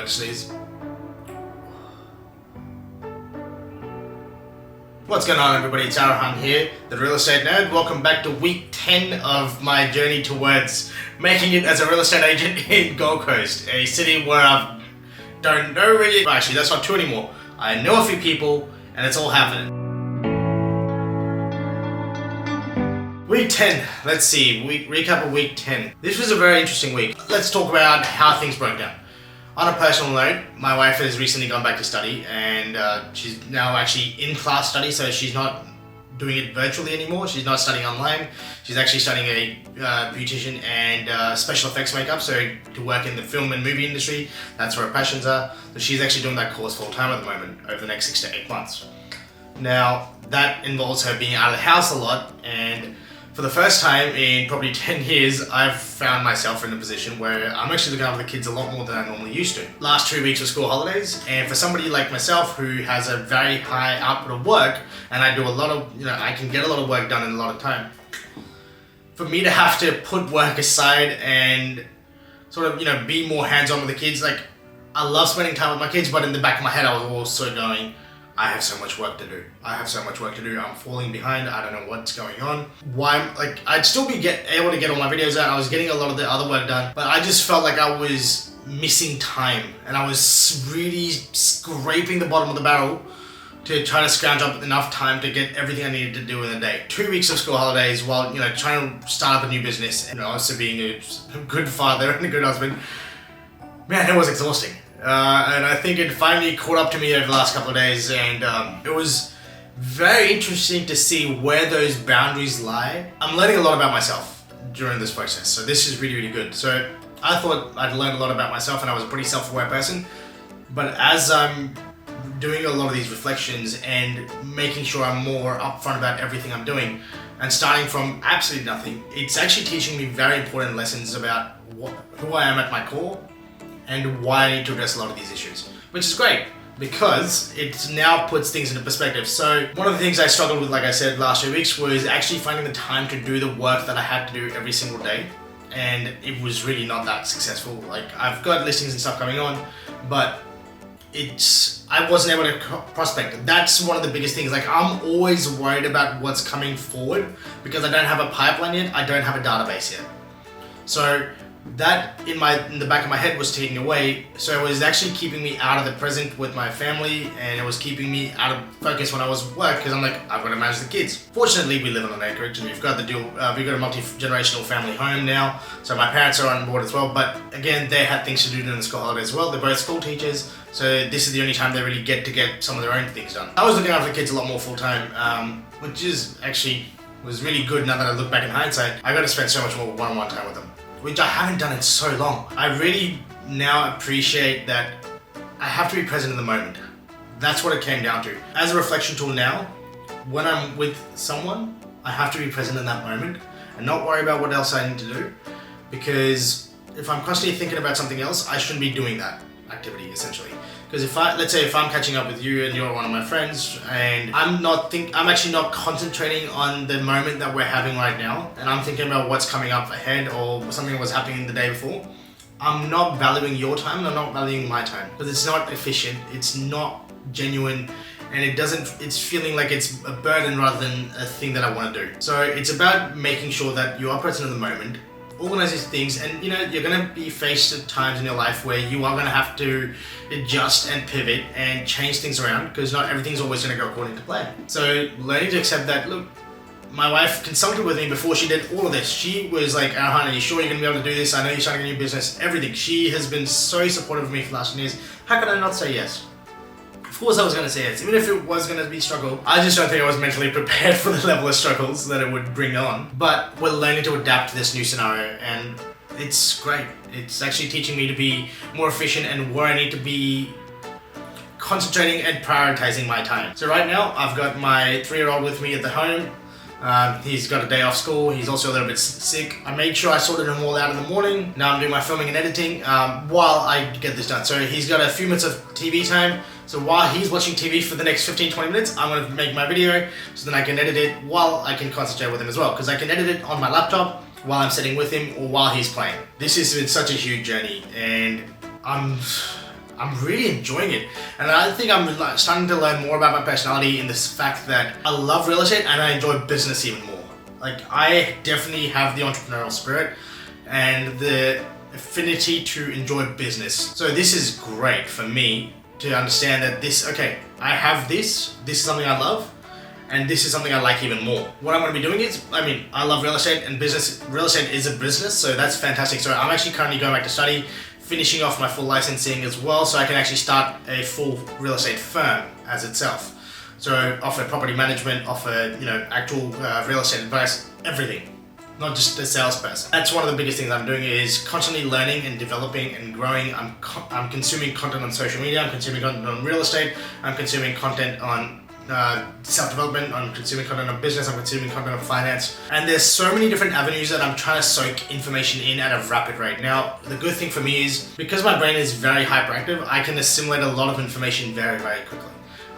to sneeze. What's going on, everybody? It's Arahan here, the real estate nerd. Welcome back to week 10 of my journey towards making it as a real estate agent in Gold Coast, a city where I don't know really. Actually, that's not true anymore. I know a few people, and it's all happening. Week 10, let's see, recap of week 10. This was a very interesting week. Let's talk about how things broke down. On a personal note, my wife has recently gone back to study, and she's now actually in class study, so she's not doing it virtually anymore. She's not studying online. She's actually studying a beautician and special effects makeup, so to work in the film and movie industry. That's where her passions are. So she's actually doing that course full time at the moment over the next 6 to 8 months. Now, that involves her being out of the house a lot, and for the first time in probably 10 years, I've found myself in a position where I'm actually looking after the kids a lot more than I normally used to. Last 2 weeks of school holidays, and for somebody like myself who has a very high output of work, and I do a lot of, I can get a lot of work done in a lot of time. For me to have to put work aside and sort of, be more hands-on with the kids, like, I love spending time with my kids, but in the back of my head, I was also going, I have so much work to do. I'm falling behind. I don't know what's going on. I'd still be able to get all my videos out. I was getting a lot of the other work done, but I just felt like I was missing time, and I was really scraping the bottom of the barrel to try to scrounge up enough time to get everything I needed to do in a day. 2 weeks of school holidays while, trying to start up a new business, and also being a good father and a good husband. Man, it was exhausting. And I think it finally caught up to me over the last couple of days, and it was very interesting to see where those boundaries lie. I'm learning a lot about myself during this process, so this is really, really good. So I thought I'd learned a lot about myself, and I was a pretty self-aware person, but as I'm doing a lot of these reflections and making sure I'm more upfront about everything I'm doing, and starting from absolutely nothing, it's actually teaching me very important lessons about who I am at my core, and why I need to address a lot of these issues. Which is great, because it now puts things into perspective. So one of the things I struggled with, like I said, last 2 weeks, was actually finding the time to do the work that I had to do every single day. And it was really not that successful. Like, I've got listings and stuff going on, but I wasn't able to prospect. That's one of the biggest things. Like, I'm always worried about what's coming forward, because I don't have a pipeline yet, I don't have a database yet. So that in the back of my head was taking away, so it was actually keeping me out of the present with my family, and it was keeping me out of focus when I was at work, because I'm like, I've got to manage the kids. Fortunately, we live on an acreage, and we've got a multi-generational family home now, so my parents are on board as well. But again, they had things to do during the school holidays as well. They're both school teachers, so this is the only time they really get to get some of their own things done. I was looking after the kids a lot more full-time, which is actually was really good now that I look back in hindsight. I got to spend so much more one-on-one time with them, which I haven't done in so long. I really now appreciate that I have to be present in the moment. That's what it came down to. As a reflection tool now, when I'm with someone, I have to be present in that moment and not worry about what else I need to do, because if I'm constantly thinking about something else, I shouldn't be doing that activity, essentially. Because let's say if I'm catching up with you and you're one of my friends, and I'm actually not concentrating on the moment that we're having right now, and I'm thinking about what's coming up ahead or something that was happening the day before, I'm not valuing your time, and I'm not valuing my time, because it's not efficient, it's not genuine, and it's feeling like it's a burden rather than a thing that I want to do. So it's about making sure that you are present in the moment, organize these things, and you're going to be faced at times in your life where you are going to have to adjust and pivot and change things around, because not everything's always going to go according to plan. So learning to accept that, look, my wife consulted with me before she did all of this. She was like, Arahan, are you sure you're going to be able to do this? I know you're starting a new business, everything. She has been so supportive of me for the last 10 years. How could I not say yes? Of course I was going to say yes, even if it was going to be struggle. I just don't think I was mentally prepared for the level of struggles that it would bring on. But we're learning to adapt to this new scenario, and it's great. It's actually teaching me to be more efficient and where I need to be concentrating and prioritizing my time. So right now, I've got my 3-year-old with me at the home. He's got a day off school. He's also a little bit sick. I made sure I sorted him all out in the morning. Now I'm doing my filming and editing while I get this done. So he's got a few minutes of TV time. So while he's watching TV for the next 15-20 minutes, I'm going to make my video so then I can edit it while I can concentrate with him as well. Because I can edit it on my laptop while I'm sitting with him or while he's playing. This has been such a huge journey, and I'm I'm really enjoying it. And I think I'm starting to learn more about my personality in this fact that I love real estate and I enjoy business even more. Like, I definitely have the entrepreneurial spirit and the affinity to enjoy business. So this is great for me to understand that I have this is something I love, and this is something I like even more. What I'm going to be doing is, I love real estate and business. Real estate is a business, so that's fantastic. So I'm actually currently going back to study, finishing off my full licensing as well, so I can actually start a full real estate firm as itself. So offer property management, offer actual real estate advice, everything. Not just a salesperson. That's one of the biggest things I'm doing is constantly learning and developing and growing. I'm consuming content on social media, I'm consuming content on real estate, I'm consuming content on self-development, I'm consuming content on business, I'm consuming content on finance. And there's so many different avenues that I'm trying to soak information in at a rapid rate. Now, the good thing for me is, because my brain is very hyperactive, I can assimilate a lot of information very, very quickly.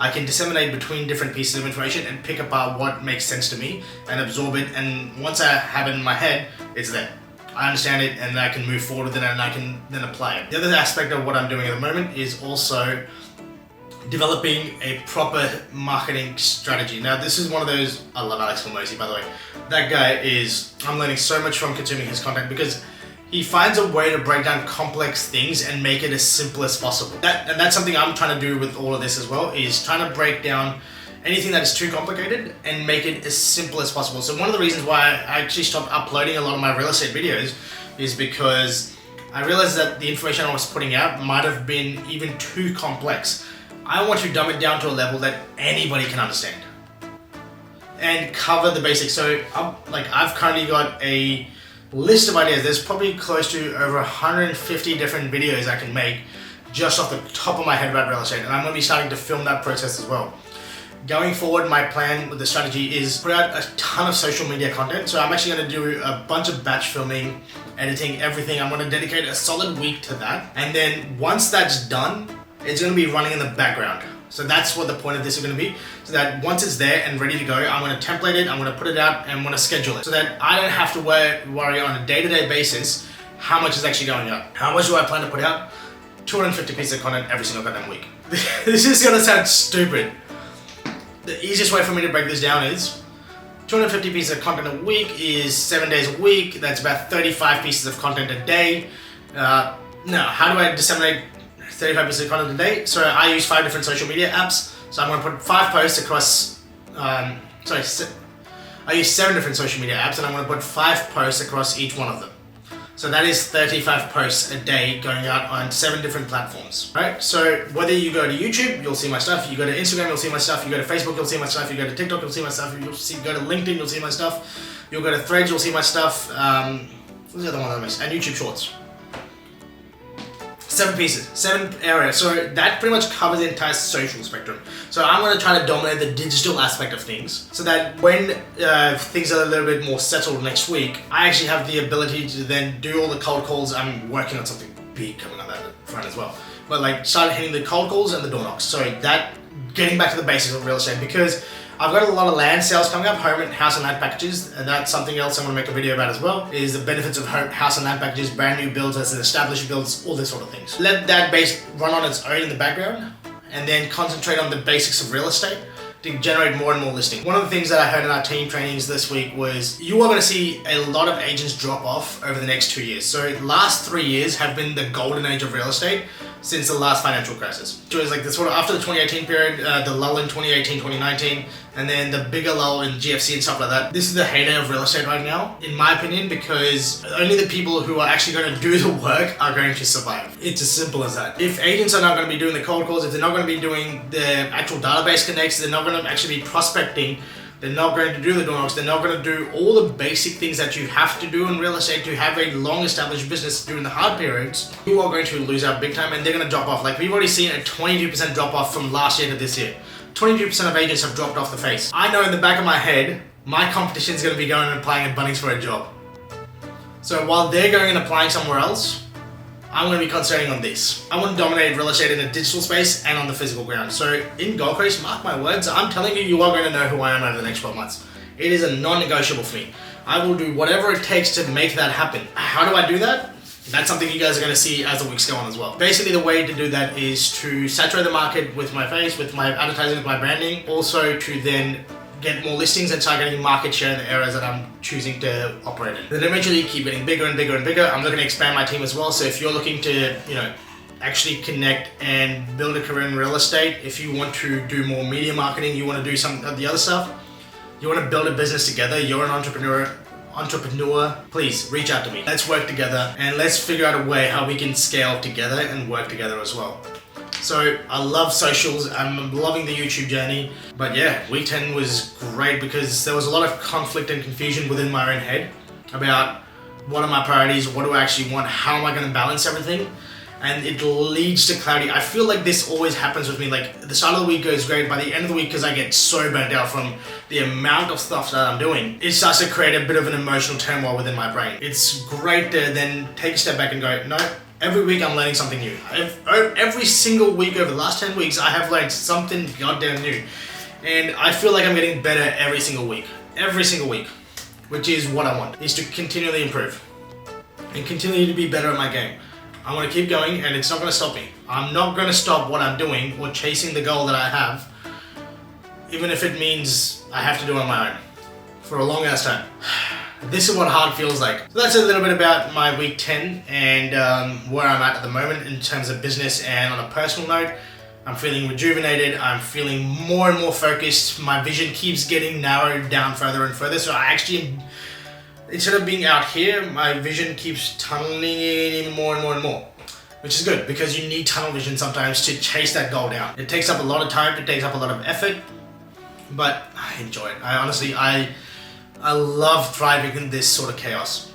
I can disseminate between different pieces of information and pick apart what makes sense to me and absorb it, and once I have it in my head, it's there. I understand it and I can move forward with it and I can then apply it. The other aspect of what I'm doing at the moment is also developing a proper marketing strategy. Now, this is one of those, I love Alex Hormozi, by the way. That guy I'm learning so much from consuming his content, because he finds a way to break down complex things and make it as simple as possible. And that's something I'm trying to do with all of this as well, is trying to break down anything that is too complicated and make it as simple as possible. So one of the reasons why I actually stopped uploading a lot of my real estate videos is because I realized that the information I was putting out might have been even too complex. I want to dumb it down to a level that anybody can understand and cover the basics. So I've currently got a list of ideas. There's probably close to over 150 different videos I can make just off the top of my head about real estate, and I'm going to be starting to film that process as well. Going forward, my plan with the strategy is put out a ton of social media content. So I'm actually going to do a bunch of batch filming, editing, everything. I'm going to dedicate a solid week to that, and then once that's done, it's going to be running in the background. So that's what the point of this is going to be, so that once it's there and ready to go, I'm going to template it, I'm going to put it out, and I'm going to schedule it, so that I don't have to worry on a day-to-day basis how much is actually going out. How much do I plan to put out? 250 pieces of content every single goddamn week. This is going to sound stupid. The easiest way for me to break this down is 250 pieces of content a week is 7 days a week. That's about 35 pieces of content a day. Now, how do I disseminate 35 pieces of content a day? So I use 5 different social media apps. So I'm going to put 5 posts across, I use 7 different social media apps, and I'm going to put 5 posts across each one of them. So that is 35 posts a day going out on 7 different platforms, right? So whether you go to YouTube, you'll see my stuff. You go to Instagram, you'll see my stuff. You go to Facebook, you'll see my stuff. You go to TikTok, you'll see my stuff. Go to LinkedIn, you'll see my stuff. You'll go to Threads, you'll see my stuff. What's the other one I missed? And YouTube Shorts. 7 pieces, 7 areas. So that pretty much covers the entire social spectrum. So I'm going to try to dominate the digital aspect of things, so that when things are a little bit more settled next week, I actually have the ability to then do all the cold calls. I'm working on something big coming up that front as well. But start hitting the cold calls and the door knocks. So that, getting back to the basics of real estate, because I've got a lot of land sales coming up, house and land packages, and that's something else I'm going to make a video about as well, is the benefits of house and land packages, brand new builds as established builds, all this sort of things. Let that base run on its own in the background, and then concentrate on the basics of real estate to generate more and more listings. One of the things that I heard in our team trainings this week was, you are going to see a lot of agents drop off over the next 2 years. So the last 3 years have been the golden age of real estate since the last financial crisis. So it was like the sort of after the 2018 period, the lull in 2018, 2019, and then the bigger lull in GFC and stuff like that. This is the heyday of real estate right now, in my opinion, because only the people who are actually going to do the work are going to survive. It's as simple as that. If agents are not going to be doing the cold calls, if they're not going to be doing the actual database connects, they're not going to actually be prospecting, they're not going to do the door knocks, they're not going to do all the basic things that you have to do in real estate to have a long established business during the hard periods, you are going to lose out big time, and they're going to drop off. Like, we've already seen a 22% drop off from last year to this year. 22% of agents have dropped off the face. I know in the back of my head, my competition is going to be going and applying at Bunnings for a job. So while they're going and applying somewhere else, I'm going to be concentrating on this. I want to dominate real estate in the digital space and on the physical ground. So in Gold Coast, mark my words, I'm telling you, you are going to know who I am over the next 12 months. It is a non-negotiable for me. I will do whatever it takes to make that happen. How do I do that? That's something you guys are going to see as the weeks go on as well. Basically, the way to do that is to saturate the market with my face, with my advertising, with my branding. Also to then get more listings and start getting market share in the areas that I'm choosing to operate in. Then eventually keep getting bigger and bigger and bigger. I'm looking to expand my team as well. So if you're looking to, actually connect and build a career in real estate, if you want to do more media marketing, you want to do some of the other stuff, you want to build a business together, you're an entrepreneur, please reach out to me. Let's work together and let's figure out a way how we can scale together and work together as well. So I love socials, I'm loving the YouTube journey, but yeah, week 10 was great because there was a lot of conflict and confusion within my own head about what are my priorities, what do I actually want, how am I going to balance everything, and it leads to clarity. I feel like this always happens with me, like the start of the week goes great, by the end of the week, because I get so burnt out from the amount of stuff that I'm doing, it starts to create a bit of an emotional turmoil within my brain. It's great to then take a step back and go, no, every week I'm learning something new. Every single week over the last 10 weeks, I have learned something goddamn new. And I feel like I'm getting better every single week, which is what I want, is to continually improve and continue to be better at my game. I want to keep going and it's not going to stop me. I'm not going to stop what I'm doing or chasing the goal that I have, even if it means I have to do it on my own for a long ass time. This is what hard feels like. So that's a little bit about my week 10 and where I'm at the moment in terms of business. And on a personal note, I'm feeling rejuvenated. I'm feeling more and more focused. My vision keeps getting narrowed down further and further. So I actually, instead of being out here, my vision keeps tunneling in even more and more and more, which is good because you need tunnel vision sometimes to chase that goal down. It takes up a lot of time, it takes up a lot of effort, but I enjoy it. I love thriving in this sort of chaos.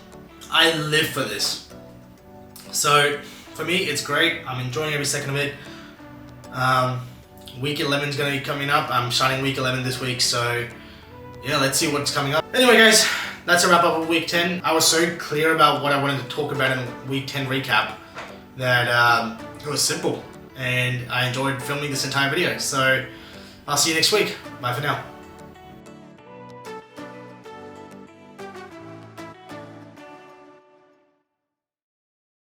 I live for this. So for me, it's great. I'm enjoying every second of it. Week 11 is going to be coming up. I'm starting week 11 this week, so yeah, let's see what's coming up. Anyway guys, that's a wrap up of week 10. I was so clear about what I wanted to talk about in week 10 recap that it was simple and I enjoyed filming this entire video. So I'll see you next week. Bye for now.